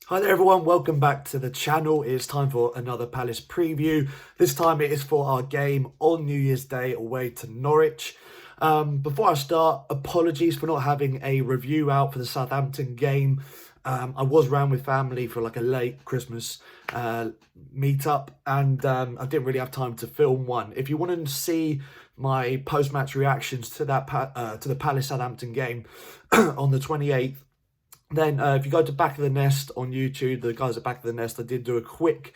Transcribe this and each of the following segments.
Hi there everyone, welcome back to the channel. It's time for another Palace preview. This time it is for our game on New Year's Day away to Norwich. Before I start, apologies for not having a review out for the Southampton game. I was round with family for like a late Christmas meetup and I didn't really have time to film one. If you want to see my post-match reactions to that to the Palace Southampton game on the 28th, then if you go to Back of the Nest on YouTube, the guys at Back of the Nest, I did do a quick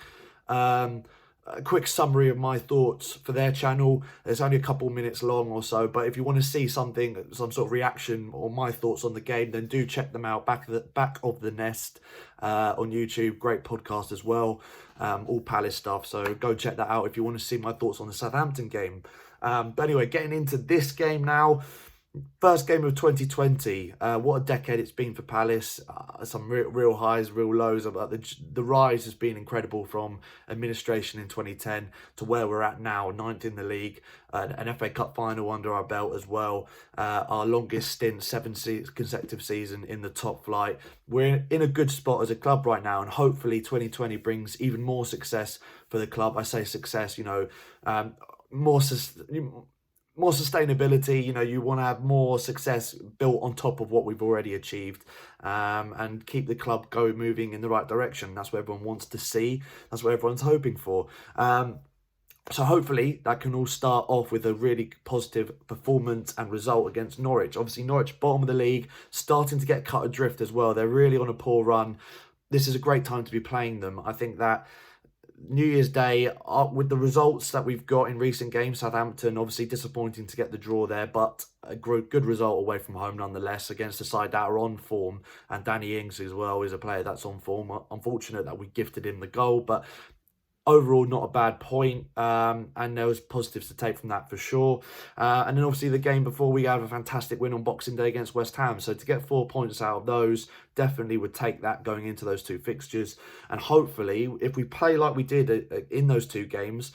summary of my thoughts for their channel. It's only a couple minutes long or so, but if you want to see something, some sort of reaction or my thoughts on the game, then do check them out. Back of the Nest on YouTube, great podcast as well, all Palace stuff. So go check that out if you want to see my thoughts on the Southampton game. But anyway, getting into this game now. First game of 2020. What a decade it's been for Palace. Some real highs, real lows. The rise has been incredible from administration in 2010 to where we're at now, ninth in the league, an FA Cup final under our belt as well. Our longest stint, consecutive season in the top flight. We're in a good spot as a club right now, and hopefully 2020 brings even more success for the club. I say success, more sustainability. You want to have more success built on top of what we've already achieved, and keep the club moving in the right direction. That's what everyone wants to see. That's what everyone's hoping for. So hopefully that can all start off with a really positive performance and result against Norwich. Obviously Norwich, bottom of the league, starting to get cut adrift as well. They're really on a poor run. This is a great time to be playing them. I think that New Year's Day, with the results that we've got in recent games, Southampton, obviously disappointing to get the draw there, but a good result away from home nonetheless against a side that are on form. And Danny Ings as well is a player that's on form. Unfortunate that we gifted him the goal, but overall not a bad point, and there was positives to take from that for sure. And then obviously the game before, we had a fantastic win on Boxing Day against West Ham, so to get 4 points out of those, definitely would take that going into those two fixtures. And hopefully if we play like we did in those two games,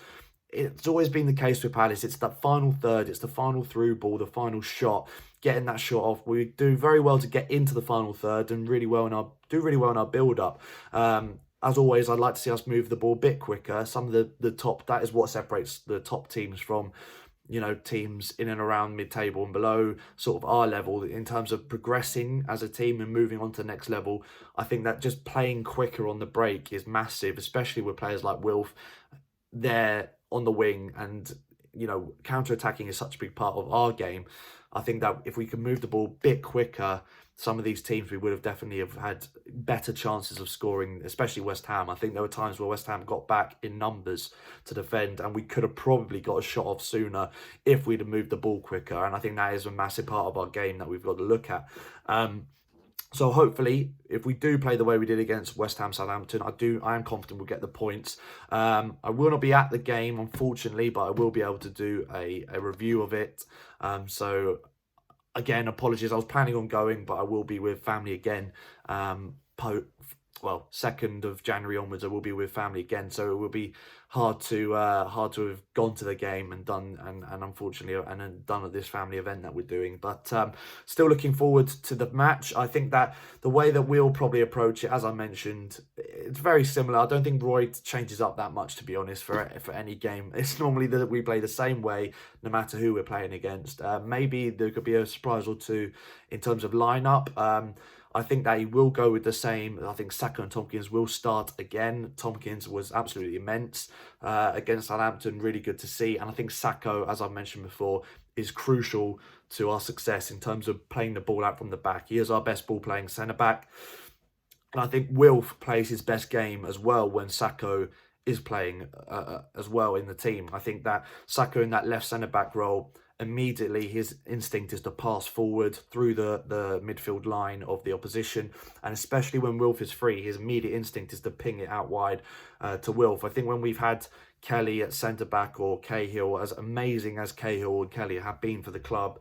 it's always been the case with Palace, it's that final third, it's the final through ball, the final shot, getting that shot off. We do very well to get into the final third and really well in our build up. As always, I'd like to see us move the ball a bit quicker. Some of the top, that is what separates the top teams from, teams in and around mid-table and below sort of our level in terms of progressing as a team and moving on to the next level. I think that just playing quicker on the break is massive, especially with players like Wilf there on the wing, and, counter-attacking is such a big part of our game. I think that if we can move the ball a bit quicker, some of these teams we would have definitely have had better chances of scoring, especially West Ham. I think there were times where West Ham got back in numbers to defend, and we could have probably got a shot off sooner if we'd have moved the ball quicker. And I think that is a massive part of our game that we've got to look at. So hopefully, if we do play the way we did against West Ham, Southampton, I am confident we'll get the points. I will not be at the game, unfortunately, but I will be able to do a review of it. So again, apologies. I was planning on going, but I will be with family again. 2nd of January onwards, I will be with family again. So it will be hard to have gone to the game and done and unfortunately and done at this family event that we're doing. But still looking forward to the match. I think that the way that we'll probably approach it, as I mentioned, it's very similar. I don't think Roy changes up that much, to be honest, for any game. It's normally that we play the same way no matter who we're playing against. Maybe there could be a surprise or two in terms of lineup. I think that he will go with the same. I think Saka and Tompkins will start again. Tompkins was absolutely immense against Southampton, really good to see. And I think Saka, as I've mentioned before, is crucial to our success in terms of playing the ball out from the back. He is our best ball-playing centre-back. And I think Wilf plays his best game as well when Saka is playing as well in the team. I think that Saka in that left centre-back role, immediately his instinct is to pass forward through the midfield line of the opposition, and especially when Wilf is free, his immediate instinct is to ping it out wide to Wilf. I think when we've had Kelly at centre-back or Cahill, as amazing as Cahill and Kelly have been for the club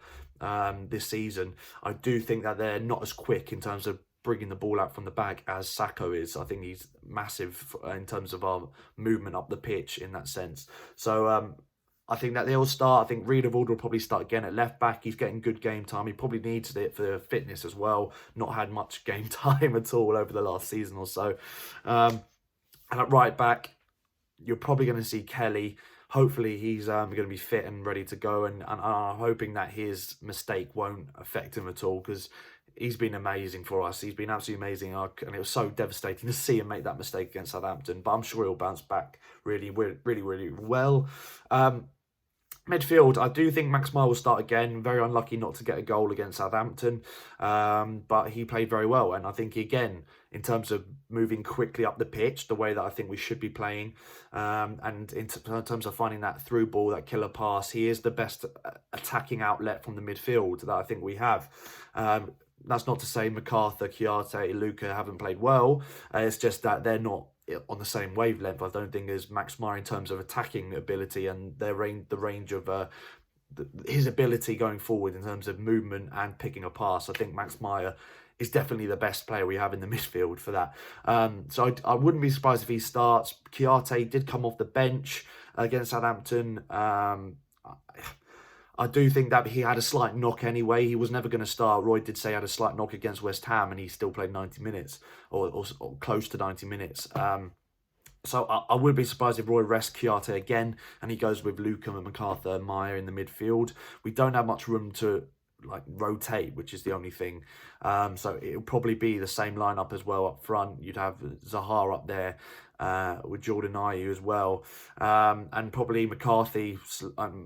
this season, I do think that they're not as quick in terms of bringing the ball out from the back as Sacco is. I think he's massive in terms of our movement up the pitch in that sense. So I think that they'll start. I think Riedewald will probably start again at left back. He's getting good game time. He probably needs it for fitness as well. Not had much game time at all over the last season or so. And at right back, you're probably going to see Kelly. Hopefully he's going to be fit and ready to go, and I'm hoping that his mistake won't affect him at all, because he's been amazing for us. He's been absolutely amazing, and it was so devastating to see him make that mistake against Southampton, but I'm sure he'll bounce back really well. Midfield, I do think Max Meyer will start again. Very unlucky not to get a goal against Southampton, but he played very well. And I think, again, in terms of moving quickly up the pitch, the way that I think we should be playing, and in terms of finding that through ball, that killer pass, he is the best attacking outlet from the midfield that I think we have. That's not to say MacArthur, Chiarte, Luca haven't played well. It's just that they're not on the same wavelength, I don't think, as Max Meyer in terms of attacking ability and the range of his ability going forward in terms of movement and picking a pass. I think Max Meyer is definitely the best player we have in the midfield for that. So I wouldn't be surprised if he starts. Chiarte did come off the bench against Southampton. I do think that he had a slight knock anyway. He was never going to start. Roy did say he had a slight knock against West Ham, and he still played 90 minutes or close to 90 minutes. So I would be surprised if Roy rests Chiarte again and he goes with Luca and MacArthur and Meyer in the midfield. We don't have much room to rotate, which is the only thing. So it'll probably be the same lineup as well up front. You'd have Zaha up there with Jordan Ayew as well, and probably McCarthy.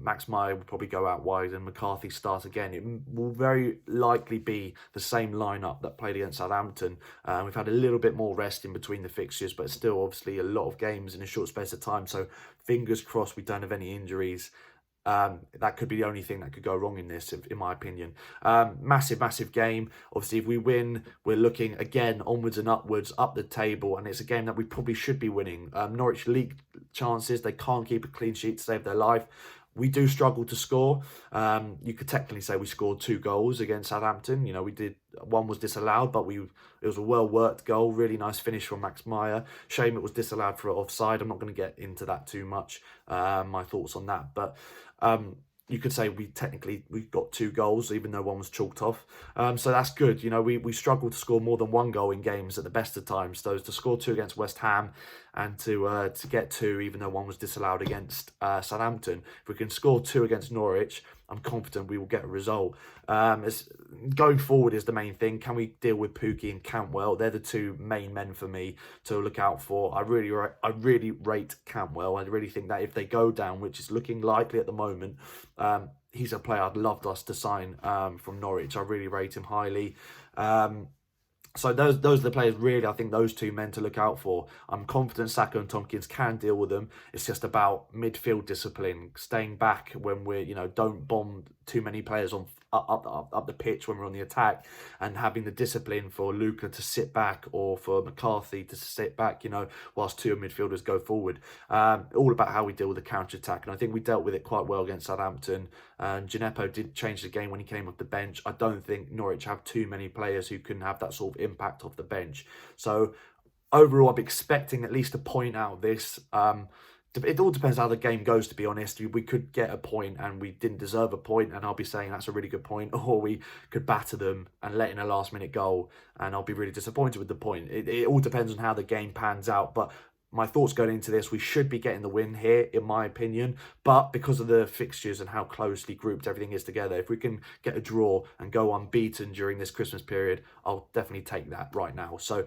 Max Meyer will probably go out wide and McCarthy start again. It will very likely be the same lineup that played against Southampton. We've had a little bit more rest in between the fixtures, but still obviously a lot of games in a short space of time. So fingers crossed we don't have any injuries. That could be the only thing that could go wrong in this, in my opinion. Massive game. Obviously, if we win, we're looking again onwards and upwards up the table, and it's a game that we probably should be winning. Norwich league chances, they can't keep a clean sheet to save their life. We do struggle to score. You could technically say we scored 2 goals against Southampton. You know, we did. One was disallowed, but it was a well-worked goal. Really nice finish from Max Meyer. Shame it was disallowed for offside. I'm not going to get into that too much, my thoughts on that. But you could say we got 2 goals, even though one was chalked off. So that's good. You know, we struggle to score more than 1 goal in games at the best of times. So to score 2 against West Ham and to get 2, even though 1 was disallowed against Southampton, if we can score 2 against Norwich, I'm confident we will get a result. Going forward is the main thing. Can we deal with Pukki and Cantwell? They're the 2 main men for me to look out for. I really rate Cantwell. I really think that if they go down, which is looking likely at the moment, he's a player I'd love us to sign from Norwich. I really rate him highly. So those are the players, really, I think those 2 men to look out for. I'm confident Saka and Tompkins can deal with them. It's just about midfield discipline, staying back when we're, don't bomb too many players on up the pitch when we're on the attack, and having the discipline for Luca to sit back or for McCarthy to sit back, whilst 2 midfielders go forward. All about how we deal with the counter-attack, and I think we dealt with it quite well against Southampton. Gineppo did change the game when he came off the bench. I don't think Norwich have too many players who can have that sort of impact off the bench. So overall, I'm expecting at least a point out of this. It all depends how the game goes, to be honest. We could get a point and we didn't deserve a point, and I'll be saying that's a really good point, or we could batter them and let in a last-minute goal, and I'll be really disappointed with the point. It all depends on how the game pans out, but my thoughts going into this, we should be getting the win here, in my opinion, but because of the fixtures and how closely grouped everything is together, if we can get a draw and go unbeaten during this Christmas period, I'll definitely take that right now. So